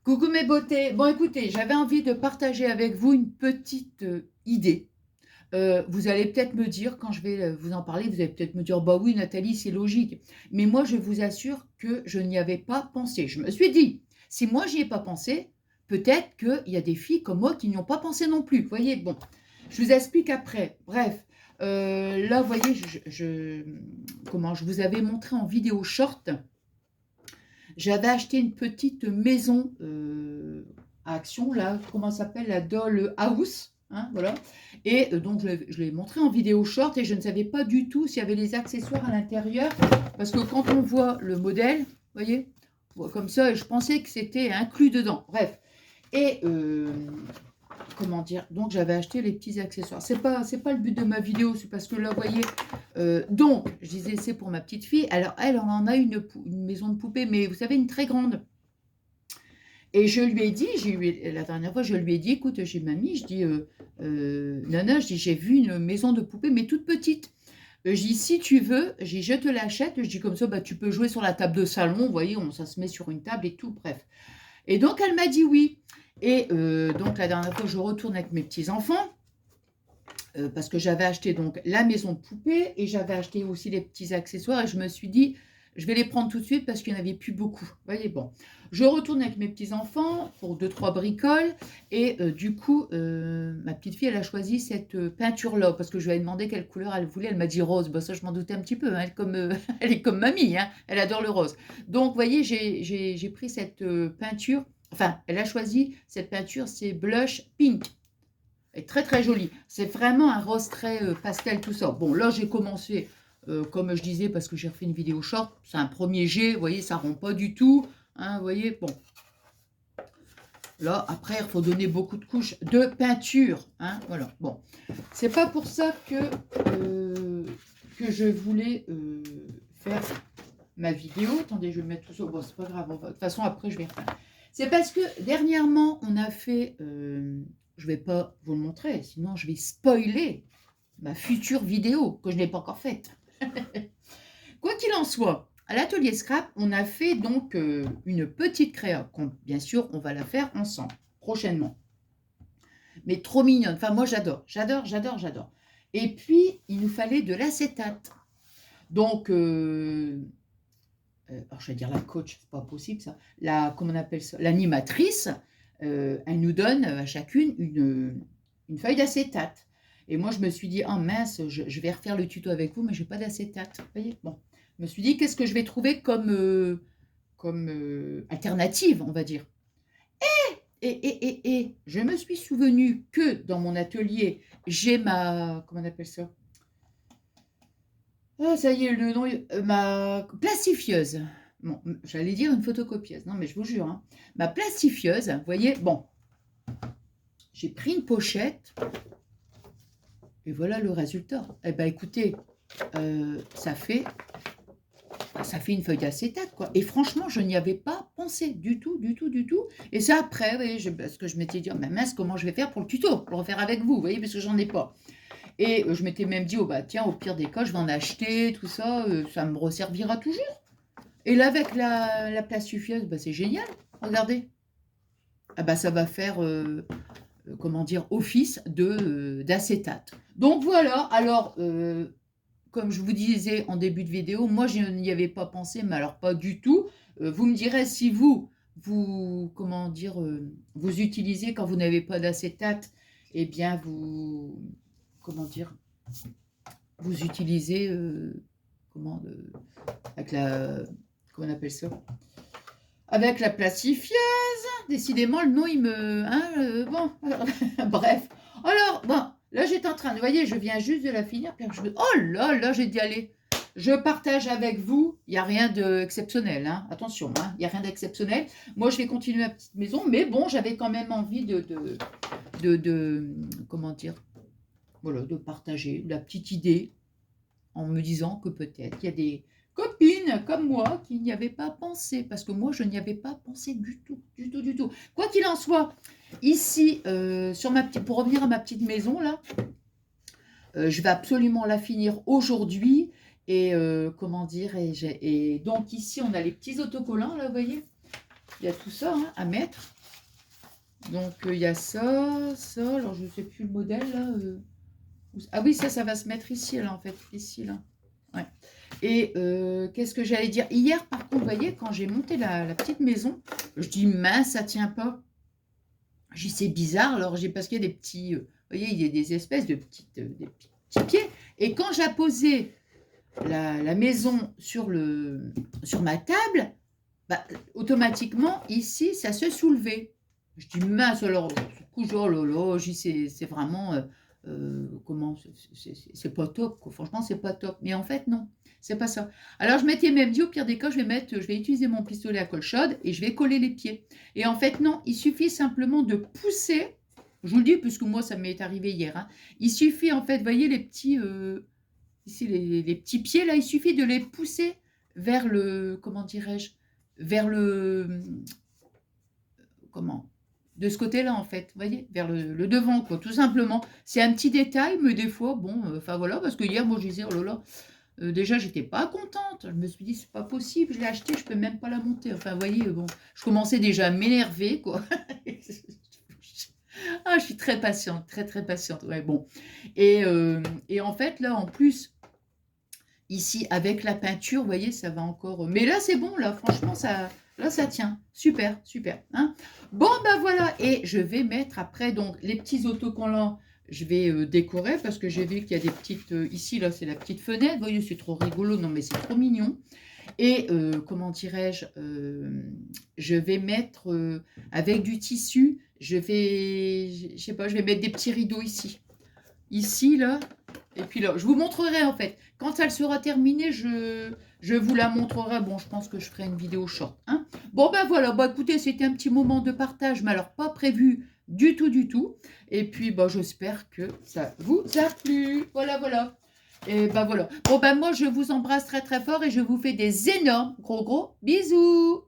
Coucou mes beautés. Bon, écoutez, j'avais envie de partager avec vous une petite idée. Vous allez peut-être me dire, quand je vais vous en parler, vous allez peut-être me dire, bah oui, Nathalie, c'est logique. Mais moi, je vous assure que je n'y avais pas pensé. Je me suis dit, si moi, j'y ai pas pensé, peut-être qu'il y a des filles comme moi qui n'y ont pas pensé non plus. Vous voyez, bon, je vous explique après. Bref, là, vous voyez, comment, je vous avais montré en vidéo short. J'avais acheté une petite maison à Action, là, comment ça s'appelle, la Doll House, hein, voilà. Et donc, je l'ai montré en vidéo short et je ne savais pas du tout s'il y avait les accessoires à l'intérieur. Parce que quand on voit le modèle, vous voyez, comme ça, je pensais que c'était inclus dedans. Bref. Et comment dire, donc j'avais acheté les petits accessoires. C'est pas le but de ma vidéo, c'est parce que là, vous voyez, donc, je disais, c'est pour ma petite fille. Alors, elle en a une maison de poupée, mais vous savez, une très grande. Et je lui ai dit, la dernière fois, je lui ai dit, écoute, j'ai mamie, je dis, Nana, je dis, j'ai vu une maison de poupée, mais toute petite. Je dis, si tu veux, je te l'achète. Je dis, comme ça, bah, tu peux jouer sur la table de salon, vous voyez, ça se met sur une table et tout, bref. Et donc, elle m'a dit oui. Et donc, la dernière fois, je retourne avec mes petits-enfants. Parce que j'avais acheté donc la maison de poupée et j'avais acheté aussi les petits accessoires et je me suis dit, je vais les prendre tout de suite parce qu'il n'y en avait plus beaucoup. Vous voyez, bon. Je retourne avec mes petits-enfants pour 2-3 bricoles et du coup, ma petite fille, elle a choisi cette peinture-là parce que je lui ai demandé quelle couleur elle voulait. Elle m'a dit rose. Bah, ça, je m'en doutais un petit peu. Hein. Elle est comme mamie, hein. Elle adore le rose. Donc, vous voyez, j'ai pris cette peinture. Enfin, elle a choisi cette peinture, c'est blush pink. Elle est très très jolie. C'est vraiment un rose très pastel, tout ça. Bon, là, j'ai commencé, comme je disais, parce que j'ai refait une vidéo short. C'est un premier jet, vous voyez, ça ne rend pas du tout. Hein, vous voyez, bon. Là, après, il faut donner beaucoup de couches de peinture. Hein, voilà, bon. C'est pas pour ça que je voulais faire ma vidéo. Attendez, je vais mettre tout ça. Bon, c'est pas grave. De toute façon, après, je vais refaire. C'est parce que dernièrement, on a fait... je ne vais pas vous le montrer, sinon je vais spoiler ma future vidéo que je n'ai pas encore faite. Quoi qu'il en soit, à l'atelier Scrap, on a fait donc une petite créa. Bien sûr, on va la faire ensemble, prochainement. Mais trop mignonne. Enfin, moi, j'adore. Et puis, il nous fallait de l'acétate. Donc, alors je vais dire la coach, c'est pas possible ça. Comment on appelle ça? L'animatrice, elle nous donne à chacune une feuille d'acétate. Et moi, je me suis dit, oh mince, je vais refaire le tuto avec vous, mais je n'ai pas d'acétate. Vous voyez, bon. Je me suis dit, qu'est-ce que je vais trouver comme alternative, on va dire. Et je me suis souvenu que dans mon atelier, j'ai comment on appelle ça? Ah, ça y est, le nom, ma plastifieuse. Bon, j'allais dire une photocopieuse. Non, mais je vous jure, hein. Ma plastifieuse, vous voyez, bon, j'ai pris une pochette et voilà le résultat. Eh bien, écoutez, ça fait une feuille d'acétate, quoi. Et franchement, je n'y avais pas pensé du tout. Et c'est après, vous voyez, parce que je m'étais dit, oh, mais mince, comment je vais faire pour le tuto, pour le faire avec vous, vous voyez, parce que j'en ai pas. Et je m'étais même dit, oh bah tiens, au pire des cas, je vais en acheter, tout ça, ça me resservira toujours. Et là, avec la plastifieuse, bah, c'est génial, regardez. Ah bah, ça va faire, comment dire, office d'acétate. Donc voilà, alors, comme je vous disais en début de vidéo, moi, je n'y avais pas pensé, mais alors pas du tout. Vous me direz si comment dire, vous utilisez quand vous n'avez pas d'acétate, eh bien, comment dire, vous utilisez, avec comment on appelle ça? Avec la plastifieuse. Décidément, le nom, il me... Hein, bon, bref. Alors, bon, là, j'étais en train de... Vous voyez, je viens juste de la finir. Puis oh là là, j'ai dit, allez, je partage avec vous. Il n'y a rien d'exceptionnel. Hein. Attention, hein, il n'y a rien d'exceptionnel. Moi, je vais continuer ma petite maison. Mais bon, j'avais quand même envie comment dire, voilà, de partager la petite idée en me disant que peut-être il y a des copines comme moi qui n'y avaient pas pensé, parce que moi, je n'y avais pas pensé du tout. Quoi qu'il en soit, ici, pour revenir à ma petite maison, là, je vais absolument la finir aujourd'hui, et comment dire, et donc ici, on a les petits autocollants, là, vous voyez, il y a tout ça hein, à mettre, Donc, il y a ça, ça, alors je ne sais plus le modèle, là. Ah oui, ça va se mettre ici, là, en fait, ici, là. Ouais. Et qu'est-ce que j'allais dire? Hier, par contre, vous voyez, quand j'ai monté la petite maison, je dis, mince, ça tient pas. J'ai dit, c'est bizarre, alors parce qu'il y a des petits, vous voyez, il y a des espèces de des petits pieds. Et quand j'ai posé la maison sur ma table, bah, automatiquement, ici, ça se soulevait. Je dis, mince, alors, du coup, oh là là, je dis, c'est vraiment, comment, c'est pas top, quoi. Franchement, c'est pas top. Mais en fait, non, c'est pas ça. Alors, je m'étais même dit, au pire des cas, je vais utiliser mon pistolet à colle chaude et je vais coller les pieds. Et en fait, non, il suffit simplement de pousser, je vous le dis, puisque moi, ça m'est arrivé hier, hein. Il suffit, en fait, vous voyez les petits, ici, les petits pieds, là, il suffit de les pousser vers le, comment dirais-je, vers le, comment, de ce côté-là, en fait, vous voyez, vers le devant, quoi, tout simplement. C'est un petit détail, mais des fois, bon, enfin voilà, parce que hier, moi, je disais, oh là là, déjà, j'étais pas contente. Je me suis dit, c'est pas possible, je l'ai acheté, je peux même pas la monter. Enfin, vous voyez, bon, je commençais déjà à m'énerver, quoi. Ah, je suis très patiente, très, très patiente. Ouais, bon. Et en fait, là, en plus, ici, avec la peinture, vous voyez, ça va encore. Mais là, c'est bon, là, franchement, là, ça tient. Super, super. Hein. Bon, ben voilà. Et je vais mettre après, donc, les petits autocollants, je vais décorer parce que j'ai vu qu'il y a des petites. Ici, là, c'est la petite fenêtre. Vous voyez, c'est trop rigolo. Non, mais c'est trop mignon. Et comment dirais-je, je vais mettre avec du tissu, je sais pas, je vais mettre des petits rideaux ici. Ici, là, et puis là, je vous montrerai en fait. Quand elle sera terminée, je vous la montrerai. Bon, je pense que je ferai une vidéo short. Hein. Bon, ben voilà, bah, écoutez, c'était un petit moment de partage, mais alors pas prévu du tout, du tout. Et puis, bah, j'espère que ça vous a plu. Voilà, voilà. Et ben voilà. Bon, ben moi, je vous embrasse très, très fort et je vous fais des énormes gros, gros bisous.